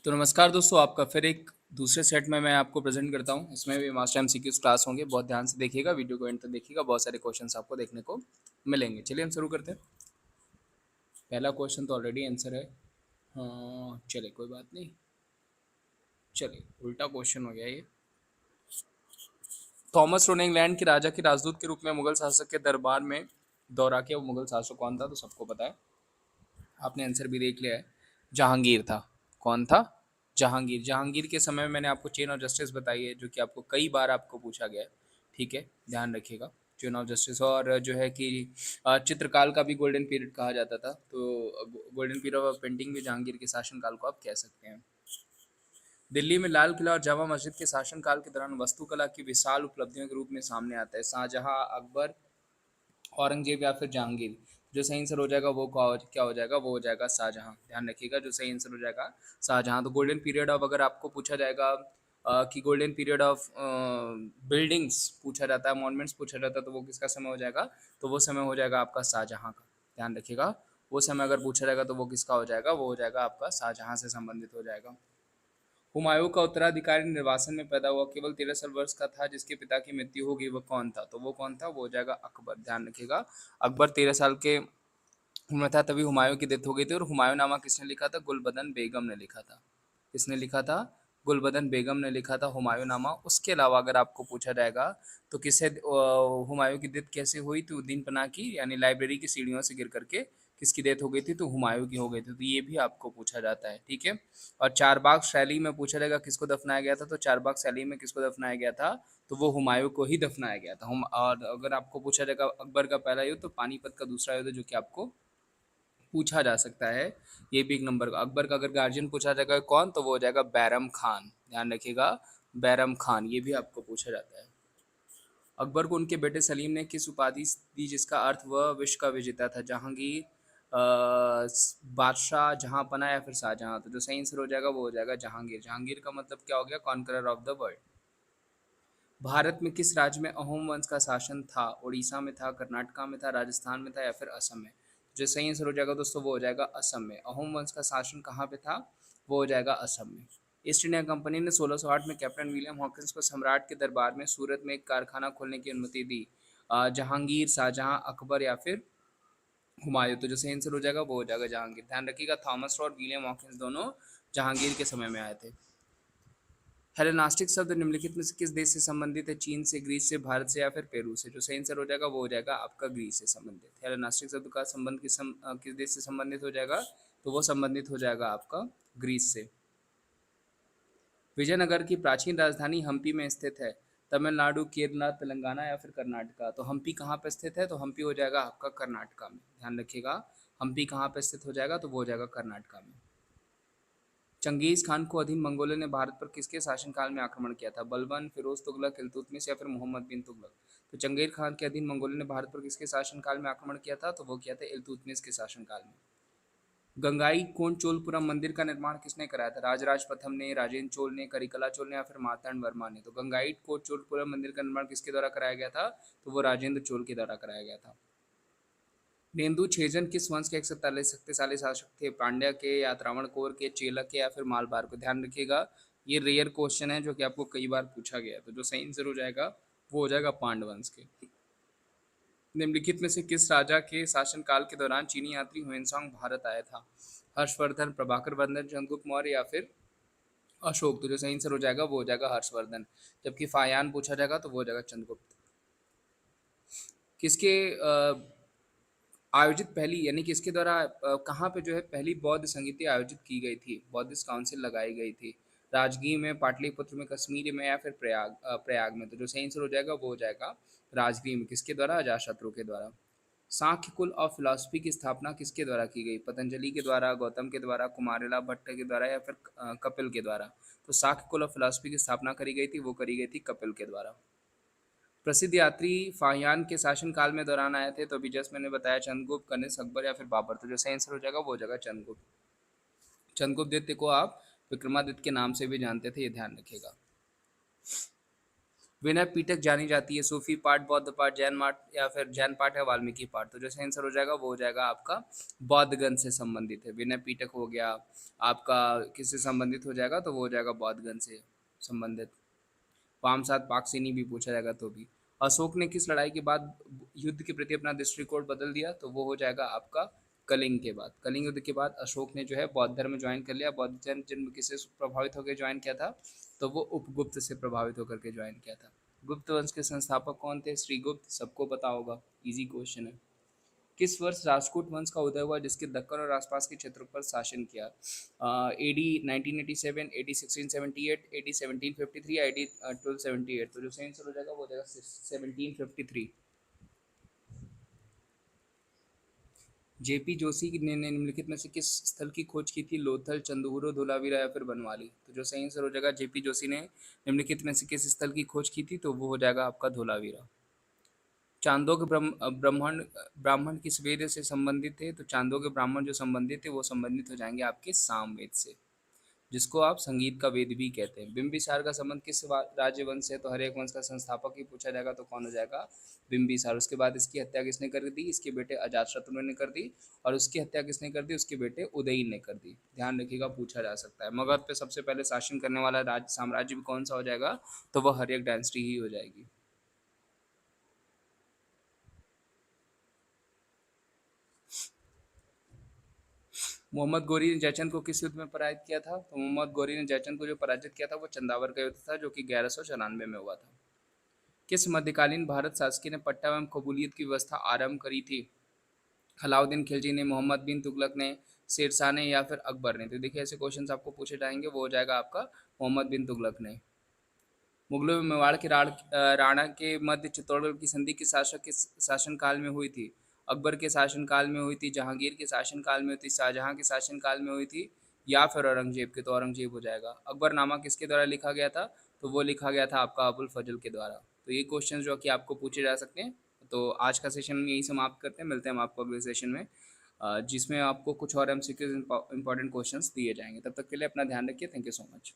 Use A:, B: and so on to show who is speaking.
A: तो नमस्कार दोस्तों, आपका फिर एक दूसरे सेट में मैं आपको प्रेजेंट करता हूँ। इसमें भी मास्टर एमसीक्यूज क्लास होंगे। बहुत ध्यान से देखिएगा, वीडियो को एंड तक देखिएगा, बहुत सारे क्वेश्चंस आपको देखने को मिलेंगे। चलिए हम शुरू करते हैं। पहला क्वेश्चन तो ऑलरेडी आंसर है। हाँ चलिए, कोई बात नहीं। चलिए, उल्टा क्वेश्चन हो गया ये। थॉमस रोन इंग्लैंड के राजा के राजदूत के रूप में मुगल शासक के दरबार में दौरा किया। वो मुगल शासक कौन था? तो सबको पता है, आपने आंसर भी देख लिया है। जहांगीर था। कौन था? जहांगीर। जहांगीर के समय में मैंने आपको चेन ऑफ जस्टिस बताई है, जो कि आपको कई बार आपको पूछा गया है। ठीक है, ध्यान रखिएगा। चेन ऑफ जस्टिस, और जो है कि चित्रकाल का भी गोल्डन पीरियड कहा जाता था। तो गोल्डन पीरियड ऑफ पेंटिंग भी जहांगीर के शासनकाल को आप कह सकते हैं। दिल्ली में लाल किला और जामा मस्जिद के शासनकाल के दौरान वास्तुकला की विशाल उपलब्धियों के रूप में सामने आता है। शाहजहां, अकबर, औरंगजेब या फिर जहांगीर? जो सही आंसर हो जाएगा वो क्या हो जाएगा? वो हो जाएगा शाहजहां। ध्यान रखिएगा, जो सही आंसर हो जाएगा शाहजहां। तो गोल्डन पीरियड ऑफ, अगर आपको पूछा जाएगा कि गोल्डन पीरियड ऑफ बिल्डिंग्स पूछा जाता है, मॉन्यूमेंट्स पूछा जाता है, तो वो किसका समय हो जाएगा? तो वो समय हो जाएगा आपका शाहजहां का। ध्यान रखिएगा, वो समय अगर पूछा जाएगा तो वो किसका हो जाएगा? वो हो जाएगा आपका शाहजहां से संबंधित हो जाएगा। हुमायूं का उत्तराधिकारी निर्वासन में पैदा हुआ, केवल 13 साल वर्ष का था जिसके पिता की मृत्यु हो गई, वह कौन था? तो वो कौन था? वो हो जाएगा अकबर। ध्यान रखिएगा, अकबर 13 साल के उम्र में था तभी हुमायूं की डेथ हो गई थी। और हुमायूं नामा किसने लिखा था? गुलबदन बेगम ने लिखा था। किसने लिखा था? गुलबदन बेगम ने लिखा था हुमायूं नामा। उसके अलावा अगर आपको पूछा जाएगा तो किसे हुमायूं की डेथ कैसे हुई? तो उद्दीन पना की, यानी लाइब्रेरी की सीढ़ियों से गिर करके किसकी डेथ हो गई थी? तो हुमायूं की हो गई थी। तो ये भी आपको पूछा जाता है। ठीक है। और चारबाग शैली में पूछा जाएगा किसको दफनाया गया था? तो चारबाग शैली में किसको दफनाया गया था? तो वो हुमायूं को ही दफनाया गया था। हम, और अगर आपको पूछा जाएगा अकबर का पहला युद्ध, तो पानीपत का दूसरा युद्ध, जो कि आपको पूछा जा सकता है। ये भी एक नंबर का। अकबर का अगर गार्जियन पूछा जाएगा कौन, तो वो हो जाएगा बैरम खान। ध्यान रखिएगा, बैरम खान। ये भी आपको पूछा जाता है। अकबर को उनके बेटे सलीम ने किस उपाधि दी जिसका अर्थ वह विश्व का विजेता था? जहांगीर, बादशाह, जहांपना या फिर शाहजहां? तो जो सही आंसर हो जाएगा वो हो जाएगा जहांगीर। जहांगीर का मतलब क्या हो गया? Conqueror of the world. Bharat में किस राज्य में अहोम वंश का शासन था? उड़ीसा में था, कर्नाटका में था, राजस्थान में था या फिर असम में? जो सही आंसर हो जाएगा दोस्तों वो हो जाएगा असम में। अहोम वंश का शासन कहाँ पे था? वो हो जाएगा असम में। ईस्ट इंडिया कंपनी ने 1608 में कैप्टन विलियम हॉकिंस को सम्राट के दरबार में सूरत में एक कारखाना खोलने की अनुमति दी। जहांगीर, शाहजहां, अकबर या फिर हुमायूं? तो जो सही आंसर हो जाएगा वो हो जाएगा जहांगीर। ध्यान रखिएगा, थॉमस और विलियम हॉकिंस दोनों जहांगीर के समय में आए थे। हेलेनास्टिक शब्द निम्नलिखित में से किस देश से संबंधित है? चीन से, ग्रीस से, भारत से या फिर पेरू से? जो सही आंसर हो जाएगा वो हो जाएगा आपका ग्रीस से संबंधित। हेलेनास्टिक शब्द का संबंध किस देश से संबंधित हो जाएगा? तो वो संबंधित हो जाएगा आपका ग्रीस से। विजयनगर की प्राचीन राजधानी हम्पी में स्थित है। तमिलनाडु, केरला, तेलंगाना या फिर कर्नाटका? तो हम्पी कहाँ पर स्थित है? तो हम्पी हो जाएगा आपका कर्नाटका में। ध्यान रखिएगा, हम्पी कहाँ पर स्थित हो जाएगा? तो वो हो जाएगा कर्नाटका में। चंगेज खान को अधीन मंगोलों ने भारत पर किसके शासनकाल में आक्रमण किया था? बलबन, फिरोज तुगलक, इल्तुतमिश या फिर मोहम्मद बिन तुगलक? तो चंगेज खान के अधीन मंगोलों ने भारत पर किसके शासनकाल में आक्रमण किया था? तो वो किया था इल्तुतमिश के शासनकाल में। गंगाई कोंडचोलपुरम मंदिर का निर्माण किसने कराया था? राजराज प्रथम ने, राजेंद्र चोल ने, करिकला चोल ने या फिर मार्तांड वर्मा ने? तो गंगाई कोंडचोलपुरम मंदिर का निर्माण किसके द्वारा कराया गया था? तो वो राजेंद्र चोल के द्वारा कराया गया था। नेंदु छेजन किस वंश के एक शक्तिशाली शासक थे? पांड्या के या त्रावणकोर के, चेलक के या फिर मालबार को? ध्यान रखिएगा, ये रेयर क्वेश्चन है जो कि आपको कई बार पूछा गया है। तो जो सही आंसर हो जाएगा वो हो जाएगा पांड्य वंश के। निम्नलिखित में से किस राजा के शासनकाल के दौरान चीनी यात्री हुएनसांग भारत आया था? हर्षवर्धन, प्रभाकर वर्धन, चंद्रगुप्त मौर्य या फिर अशोक? तो जो सही आंसर हो जाएगा वो हो जाएगा हर्षवर्धन। जबकि फायान पूछा जाएगा तो वो हो जाएगा चंद्रगुप्त। किसके आयोजित पहली, यानी कि इसके द्वारा कहाँ पे जो है पहली बौद्ध संगीति आयोजित की गई थी? बौद्धिस्ट काउंसिल लगाई गई थी। राजगीर में, पाटलिपुत्र में, कश्मीर में या फिर प्रयाग में? तो जो सही आंसर हो जाएगा वो हो जाएगा राजगीर में। किसके द्वारा? अजातशत्रु के द्वारा। सांख्य कुल ऑफ फिलॉसफी की स्थापना किसके द्वारा की गई? पतंजलि के द्वारा, गौतम के द्वारा, कुमारिला भट्ट के द्वारा या फिर कपिल के द्वारा? तो सांख्य कुल ऑफ फिलॉसफी की स्थापना करी गई थी, वो करी गई थी कपिल के द्वारा। प्रसिद्ध यात्री फाहियान के शासनकाल में दौरान आए थे, तो अभी जस्ट मैंने बताया चंद्रगुप्त, कनिष्क, अकबर या फिर बाबर? तो जो सही आंसर हो जाएगा वो हो जाएगा चंद्रगुप्त। चंद्रगुप्त द्वितीय को आप विक्रमादित्य के नाम से भी जानते थे, ये ध्यान रखिएगा। विनय पीटक जानी जाती है, सूफी पाठ, बौद्ध पाठ, जैन पाठ या फिर जैन पाठ है वाल्मीकि पाठ। तो जो सही आंसर हो जाएगा वो हो जाएगा आपका बौद्धगण से संबंधित है। विनय पीटक हो गया आपका, किससे संबंधित हो जाएगा तो वो हो जाएगा बौद्धगण से संबंधित। वामसात पाकसेनी भी पूछा जाएगा तो भी। अशोक ने किस लड़ाई के बाद युद्ध के प्रति अपना दृष्टिकोण बदल दिया तो वो हो जाएगा आपका कलिंग के बाद। कलिंग युद्ध के बाद अशोक ने जो है बौद्ध धर्म ज्वाइन कर लिया। बौद्ध धर्म किससे प्रभावित होकर ज्वाइन किया था तो वो उपगुप्त से प्रभावित होकर के ज्वाइन किया था। गुप्त वंश के संस्थापक कौन थे? श्रीगुप्त, सबको पता होगा, इजी क्वेश्चन है। किस वर्ष राजपूत वंश का उदय हुआ जिसके दक्कन और आसपास के क्षेत्रों पर शासन किया? एडी 1987, एडी 1678, एडी 1753 या एडी 1278? तो जो सही आंसर हो जाएगा वो हो जाएगा 1753। जेपी जोशी ने निम्नलिखित में से किस स्थल की खोज की थी? लोथल, चंदूरो, धोलावीरा या फिर बनवाली? तो जो सही आंसर हो जाएगा जेपी जोशी ने निम्नलिखित में से किस स्थल की खोज की थी तो वो हो जाएगा आपका धोलावीरा। चांदोग्य ब्राह्मण ब्राह्मण किस वेद से संबंधित थे? तो चांदोग्य ब्राह्मण जो संबंधित थे वो संबंधित हो जाएंगे आपके सामवेद से, जिसको आप संगीत का वेद भी कहते हैं। बिंबिसार का संबंध किस राज्य वंश से? तो हर एक वंश का संस्थापक ही पूछा जाएगा तो कौन हो जाएगा? बिंबिसार। उसके बाद इसकी हत्या किसने कर दी? इसके बेटे अजातशत्रु ने कर दी। और उसकी हत्या किसने कर दी? उसके बेटे उदयन ने कर दी। ध्यान रखिएगा, पूछा जा सकता है। मगध पे सबसे पहले शासन करने वाला राज्य साम्राज्य भी कौन सा हो जाएगा? तो वह हर्यक डायनेस्टी ही हो जाएगी। मोहम्मद गोरी ने जयचंद को किस युद्ध में पराजित किया था? तो मोहम्मद गोरी ने जयचंद को जो पराजित किया था वो चंदावर का युद्ध था, जो कि 1194 में हुआ था। किस मध्यकालीन भारत शासकीय ने पट्टा एवं कबूलियत की व्यवस्था आरंभ करी थी? अलाउद्दीन खिलजी ने, मोहम्मद बिन तुगलक ने, शेरशाह ने या फिर अकबर ने? तो देखिए ऐसे क्वेश्चंस आपको पूछे जाएंगे, वो हो जाएगा आपका मोहम्मद बिन तुगलक ने। मुगलों में मेवाड़ के राणा के मध्य चित्तौड़गढ़ की संधि किस शासक के शासनकाल में हुई थी? अकबर के शासनकाल में हुई थी, जहांगीर के शासनकाल में हुई थी, शाहजहां के शासनकाल में हुई थी या फिर औरंगजेब के? तो औरंगजेब हो जाएगा। अकबरनामा किसके द्वारा लिखा गया था? तो वो लिखा गया था आपका अबुल फजल के द्वारा। तो ये क्वेश्चन जो कि आपको पूछे जा सकते हैं। तो आज का सेशन यही समाप्त करते हैं, मिलते हैं हम आपको अगले सेशन में, जिसमें आपको कुछ और एमसीक्यूज इंपॉर्टेंट क्वेश्चंस दिए जाएंगे। तब तक के लिए अपना ध्यान रखिए। Thank you so much.